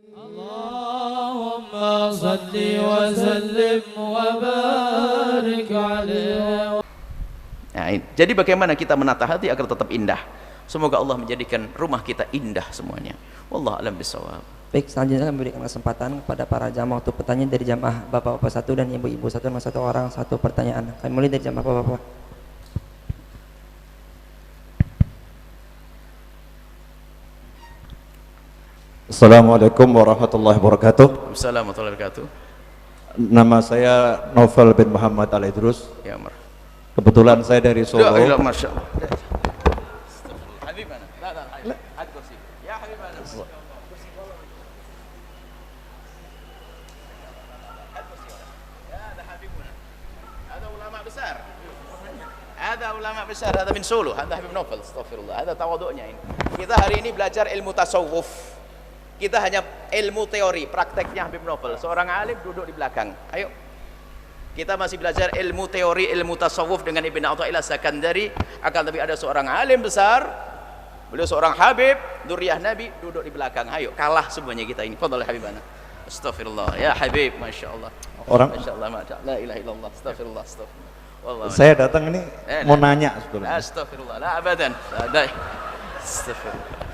Allahumma salli wa sallim wa barik alaihi. Nah, jadi bagaimana kita menata hati agar tetap indah? Semoga Allah menjadikan rumah kita indah semuanya. Wallahu a'lam bishawab. Baik, selanjutnya kami berikan kesempatan kepada para jamaah untuk pertanyaan dari jamaah bapak-bapak satu dan ibu-ibu satu, dan satu orang satu pertanyaan. Kami mulai dari jamaah bapak-bapak. Assalamualaikum warahmatullahi wabarakatuh. Assalamualaikum warahmatullahi wabarakatuh. Nama saya Novel bin Muhammad Al-Idrus. Ya, Mar. Kebetulan saya dari Solo. Ya, Masya Allah. Habibana. La. Ad kursi. Ya Habibana. Ada Habibuna. Ada ulama besar. Ada ulama besar. Ada min Solo. Ada Habib Novel. Astagfirullah. Ada tawaduknya ini. Kita hari ini belajar ilmu tasawuf. Kita hanya ilmu teori, prakteknya Habib Novel. Seorang alim duduk di belakang. Ayo. Kita masih belajar ilmu teori, ilmu tasawuf dengan Ibn Athaillah Sakandari. Akan tapi ada seorang alim besar, beliau seorang Habib, dzurriyyah Nabi, duduk di belakang. Ayo, kalah semuanya kita ini. Fadhal Habibana. Astagfirullah. Ya Habib, Masya Allah. Masya Allah, Masya Allah. La ilaha illallah. Astagfirullah. Astagfirullah. Wallah, saya datang ini mau nanya sebetulnya. Astagfirullah. La abadan. Astagfirullah.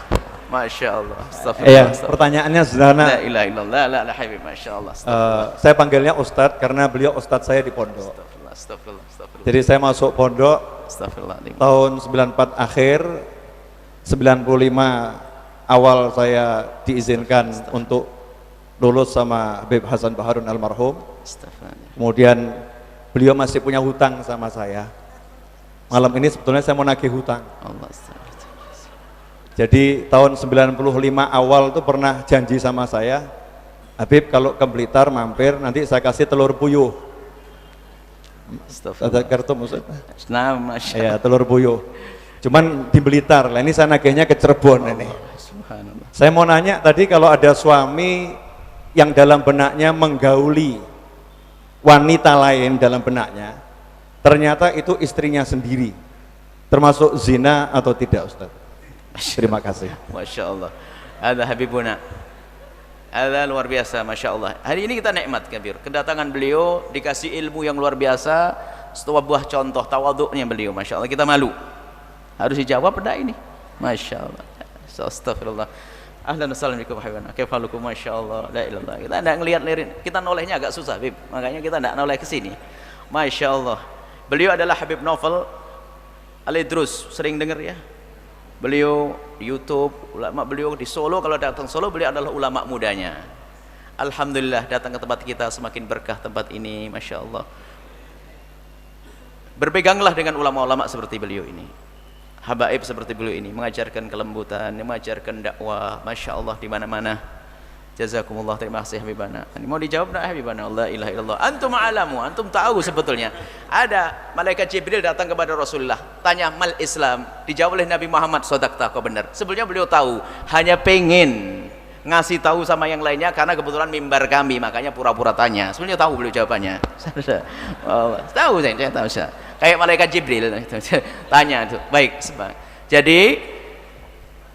Masya Allah. Iya, pertanyaannya sederhana. La ilaha illallah. La Habib, Masya Allah. Saya panggilnya Ustadz karena beliau Ustadz saya di pondok. Astagfirullah. Jadi saya masuk pondok tahun 94 akhir, 95 awal saya diizinkan untuk lulus sama Habib Hasan Baharun almarhum. Kemudian beliau masih punya hutang sama saya. Malam ini sebetulnya saya mau nagih hutang. Jadi tahun 95 awal tuh pernah janji sama saya, Habib kalau ke Blitar mampir nanti saya kasih telur puyuh. Ada kartu maksudnya? Ya, telur puyuh. Cuman di Blitar, lah ini saya nagihnya ke Cirebon ini. Saya mau nanya tadi, kalau ada suami yang dalam benaknya menggauli wanita lain dalam benaknya, ternyata itu istrinya sendiri, termasuk zina atau tidak, Ustaz? Terima kasih. Masya Allah. Ada Habibuna. Ada luar biasa, Masya Allah. Hari ini kita nikmat kabir. Kedatangan beliau, dikasih ilmu yang luar biasa. Sebuah buah contoh tawaduknya beliau, Masya Allah. Kita malu. Harus dijawab pada ini. Masya Allah. Astagfirullah. Ahlan wassalamualaikum habibana. Kaifalukum, Masya Allah. La ilallah. Kita tidak ngelihat-lihat. Kita nolehnya agak susah, Habib. Makanya kita tidak noleh ke sini. Masya Allah. Beliau adalah Habib Novel Al-Idrus. Sering dengar ya? Beliau di YouTube, ulama beliau di Solo. Kalau datang Solo, beliau adalah ulama mudanya. Alhamdulillah, datang ke tempat kita semakin berkah tempat ini, Masya Allah. Berpeganglah dengan ulama-ulama seperti beliau ini, habaib seperti beliau ini, mengajarkan kelembutan, mengajarkan dakwah, Masya Allah, di mana-mana. Jazakumullah, terima kasih Habibana. Ini mau dijawab nak Habibana? La ilaha illallah. Antum a'lamu, antum tahu sebetulnya. Ada malaikat Jibril datang kepada Rasulullah, tanya mal Islam, dijawab oleh Nabi Muhammad, sodakta, kau benar. Sebelumnya beliau tahu, hanya pengen ngasih tahu sama yang lainnya karena kebetulan mimbar kami, makanya pura-pura tanya. Sebelumnya tahu beliau jawabannya. Tahu saya tahu saya. Kayak malaikat Jibril tanya itu. Baik, jadi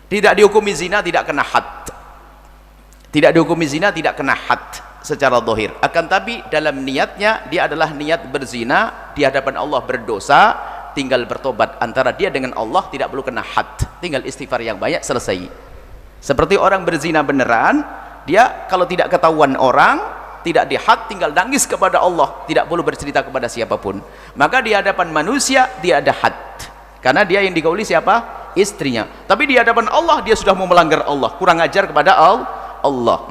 tidak dihukumi zina, tidak kena had. Tidak dihukumi zina, tidak kena had secara zahir. Akan tapi dalam niatnya dia adalah niat berzina, di hadapan Allah berdosa, tinggal bertobat antara dia dengan Allah, tidak perlu kena had, tinggal istighfar yang banyak, selesai. Seperti orang berzina beneran, dia kalau tidak ketahuan orang, tidak dihad, tinggal nangis kepada Allah, tidak perlu bercerita kepada siapapun. Maka di hadapan manusia dia ada had, karena dia yang digauli siapa? Istrinya. Tapi di hadapan Allah dia sudah mau melanggar Allah, kurang ajar kepada Allah.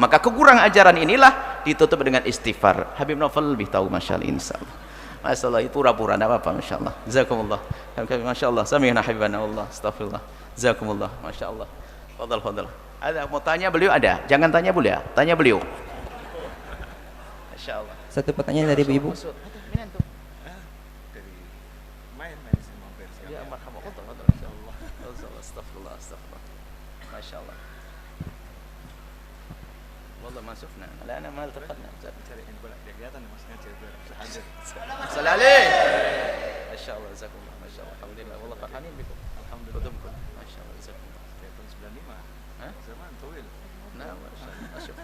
Maka kekurang ajaran inilah ditutup dengan istighfar. Habib Novel lebih tahu, Masya Allah, insyaallah. Masya Allah, itu pura-pura, tidak apa-apa, Masya Allah. Jazakumullah. Masya Allah, sami'na habibana Allah. Astagfirullah. Jazakumullah, Masya Allah. Fadal, fadal. Ada mau tanya beliau? Ada. Jangan tanya beliau ya. Tanya beliau. Masya Allah. Satu pertanyaan dari ibu. Masya Allah. Wallah ma sufna. La ana ma iltaqatna. Cariin bolak dia kelihatan maksudnya biar bisa hadir. Sallallahu alaihi. Masya Allah, jazakumullah. Masya Allah. Alhamdulillah. Wallah farhanin bikum. Alhamdulillah. Masya Allah, jazakumullah. Tahun 95. Zaman tuil. Nah, masya Allah.